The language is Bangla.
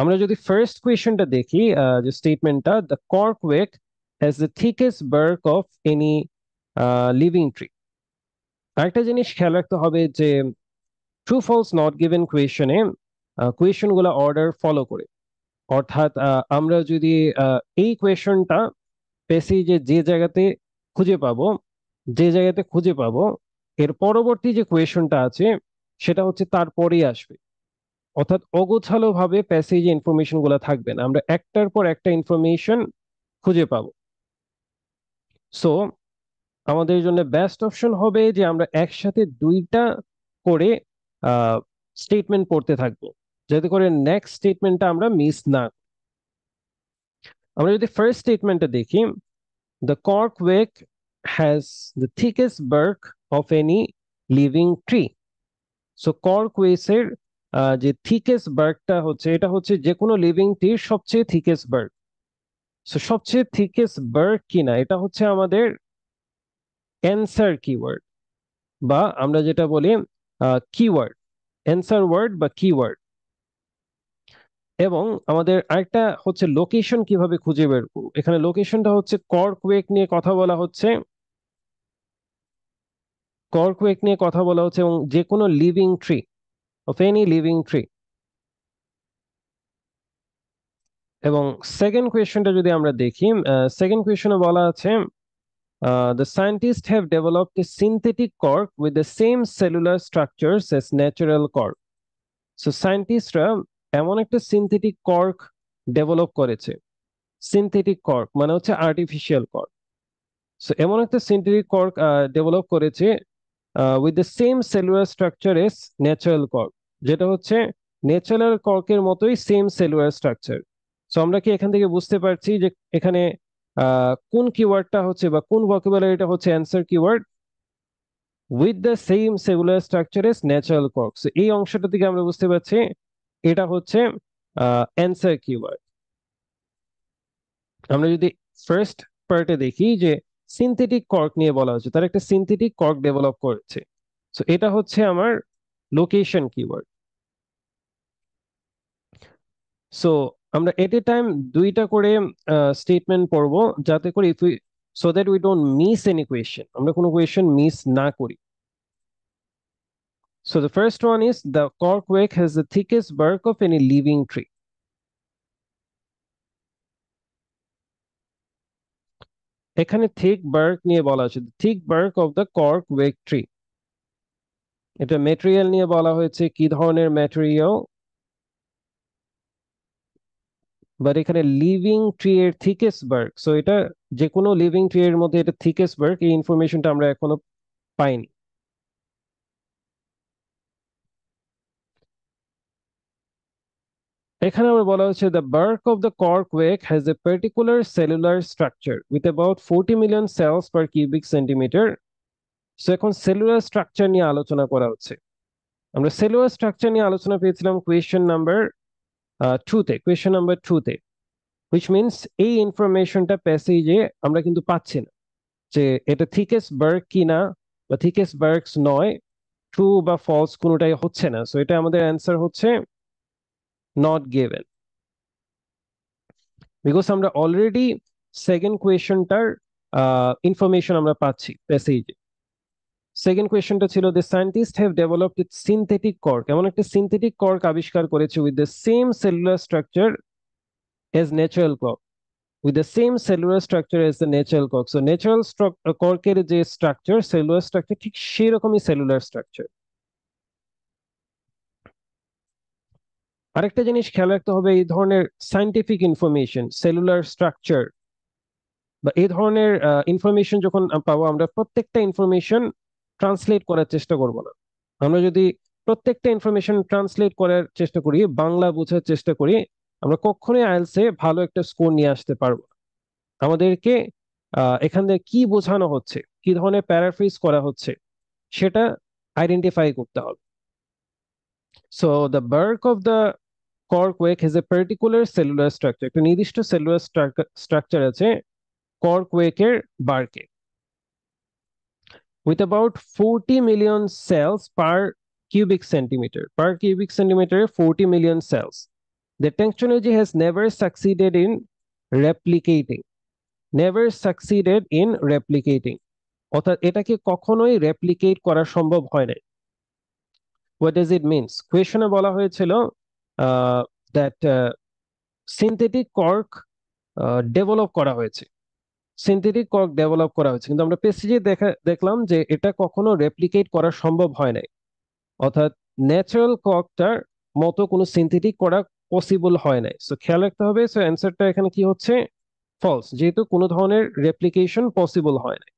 আমরা যদি ফার্স্ট কোয়েশ্চেনটা দেখি, যে স্টেটমেন্টটা, the cork oak has the thickest bark of any living tree. আরেকটা জিনিস খেয়াল রাখতে হবে যে ট্রু ফলস নট গিভেন কোয়েশনে কোয়েশন গুলা অর্ডার ফলো করে। অর্থাৎ আমরা যদি এই কোয়েশনটা প্যাসেজে যে জায়গাতে খুঁজে পাবো এর পরবর্তী যে কোয়েশনটা আছে সেটা হচ্ছে তারপরেই আসবে। অর্থাৎ অগোছালো ভাবে প্যাসেজে ইনফরমেশন গুলা থাকবে না, আমরা একটার পর একটা ইনফরমেশন খুঁজে পাবো। সো আমাদের জন্য বেস্ট অপশন হবে যে আমরা একসাথে দুইটা করে স্টেটমেন্ট পড়তে থাকবো, যাতে করে নেক্সট স্টেটমেন্টটা আমরা মিস না করি। আমরা যদি ফার্স্ট স্টেটমেন্টটা দেখি, the cork oak has the thickest bark of any living tree. So cork ওয়েসের যে থিকেস্ট বার্কটা হচ্ছে, এটা হচ্ছে যে কোনো লিভিং ট্রির সবচেয়ে থিকেস্ট বার্ক। সো সবচেয়ে থিকেস্ট বার্ক কিনা, এটা হচ্ছে আমাদের অ্যান্সার কিওয়ার্ড, বা আমরা যেটা বলি কিওয়ার্ড, অ্যান্সার ওয়ার্ড বা কিওয়ার্ড। এবং আমাদের আরেকটা হচ্ছে লোকেশন কিভাবে খুঁজে বের করব। এখানে লোকেশনটা হচ্ছে কর্ক ওয়েক নিয়ে কথা বলা হচ্ছে এবং যে কোনো living tree, of any living tree. এবং সেকেন্ড কোয়েশ্চনটা যদি আমরা দেখি, সেকেন্ড কোয়েশ্চনে বলা আছে the scientists have developed a synthetic cork with the same cellular structures as natural cork. So সায়েন্টিস্টরা এমন একটা সিনথেটিক কর্ক ডেভেলপ করেছে। সিনথেটিক কর্ক মানে হচ্ছে আর্টিফিশিয়াল কর্ক। সো এমন একটা সিনথেটিক কর্ক ডেভেলপ করেছে with the same cellular structure as natural cork, যেটা হচ্ছে ন্যাচারাল কর্কের মতোই সেম সেলুলার স্ট্রাকচার। সো আমরা কি এখান থেকে বুঝতে পারছি যে এখানে কোন কিওয়ার্ডটা হচ্ছে বা কোন ভোকাবুলারিটা হচ্ছে answer keyword? With the same cellular structure as natural cork. So এই অংশটা থেকে আমরা বুঝতে পারছি এটা হচ্ছে অ্যান্সার কিওয়ার্ড। আমরা যদি ফার্স্ট পার্টে দেখি যে সিনথেটিক কর্ক নিয়ে বলা হচ্ছে, তার একটা সিনথেটিক কর্ক ডেভেলপ করেছে। সো এটা হচ্ছে আমার লোকেশন কিওয়ার্ড। সো আমরা এট এ টাইম দুইটা করে স্টেটমেন্ট পড়বো, যাতে করে if we so that we don't miss any question, আমরা কোনো কোয়েশ্চেন মিস না করি। So the first one is the cork oak has the thickest bark of any living tree. এখানে থিক বার্ক নিয়ে বলা হচ্ছে, thick bark of the cork oak tree. এটা ম্যাটেরিয়াল নিয়ে বলা হয়েছে, কি ধরনের ম্যাটেরিয়াল, বাট এখানে লিভিং ট্রি এর থিকেস্ট বার্ক। সো এটা যে কোনো লিভিং ট্রি এর মধ্যে এটা থিকেস্ট বার্ক, এই ইনফরমেশনটা আমরা এখনো পাইনি। এখানে আবার বলা হচ্ছে the bark of the cork oak has a particular cellular structure with about 40 million cells per cubic centimetre. So এখন সেলুলার স্ট্রাকচার নিয়ে আলোচনা করা হচ্ছে। আমরা সেলুলার স্ট্রাকচার নিয়ে আলোচনা পেয়েছিলাম কোয়েশ্চেন নাম্বার 2 তে, হুইচ মিনস এই ইনফরমেশনটা প্যাসেজে আমরা কিন্তু পাচ্ছি না, যে এটা থিকেস্ট বার্ক কিনা বা থিকেস্ট বার্কস নয়, ট্রু বা ফলস কোনোটাই হচ্ছে না। সো এটা আমাদের অ্যান্সার হচ্ছে নট গিভেন, বিকজ আমরা অলরেডি সেকেন্ড কোয়েশনটার ইনফরমেশন আমরা পাচ্ছি প্যাসেজে। সেকেন্ড কোয়েশনটা ছিল the scientist have developed it synthetic cork, এমন একটা সিনথেটিক কর্ক আবিষ্কার করেছে with the same cellular structure as natural cork, with the same cellular structure as the natural cork. So natural কর্কের যে স্ট্রাকচার, সেলুলার স্ট্রাকচার, ঠিক সেই রকমই সেলুলার স্ট্রাকচার। আরেকটা জিনিস খেয়াল রাখতে হবে, এই ধরনের সাইন্টিফিক ইনফরমেশন, সেলুলার স্ট্রাকচার বা এই ধরনের ইনফরমেশন যখন পাবো, আমরা প্রত্যেকটা ইনফরমেশন ট্রান্সলেট করার চেষ্টা করব না। আমরা যদি প্রত্যেকটা ইনফরমেশন ট্রান্সলেট করার চেষ্টা করি, বাংলা বোঝার চেষ্টা করি, আমরা কখনোই আইএলটিএস এ ভালো একটা স্কোর নিয়ে আসতে পারবো না। আমাদেরকে এখান থেকে কি বোঝানো হচ্ছে, কি ধরনের প্যারাফ্রেজ করা হচ্ছে, সেটা আইডেন্টিফাই করতে হবে। So the bark of the cork oak has a particular cellular structure, একটা নির্দিষ্ট সেলুলার স্ট্রাকচার আছে কর্ক ওয়েকের বার্কে, with about 40 million cells per cubic centimeter. Per cubic centimeter 40 million cells. The technology has never succeeded in replicating. Never succeeded in replicating. অর্থাৎ এটাকে কখনোই রেপ্লিকেট করা সম্ভব হয় না। What does it means? কোয়েশনে বলা হয়েছিল দ্যাট সিনথেটিক কর্ক ডেভেলপ করা হয়েছে, সিনথেটিক কর্ক ডেভেলপ করা হয়েছে, কিন্তু আমরা পেসিজে দেখলাম যে এটা কখনো রেপ্লিকেট করা সম্ভব হয় নাই। অর্থাৎ ন্যাচারাল কর্কটার মতো কোনো সিনথেটিক করা পসিবল হয় নাই। সো খেয়াল রাখতে হবে। সো অ্যান্সারটা এখানে কি হচ্ছে? ফলস, যেহেতু কোনো ধরনের রেপ্লিকেশন পসিবল হয় না।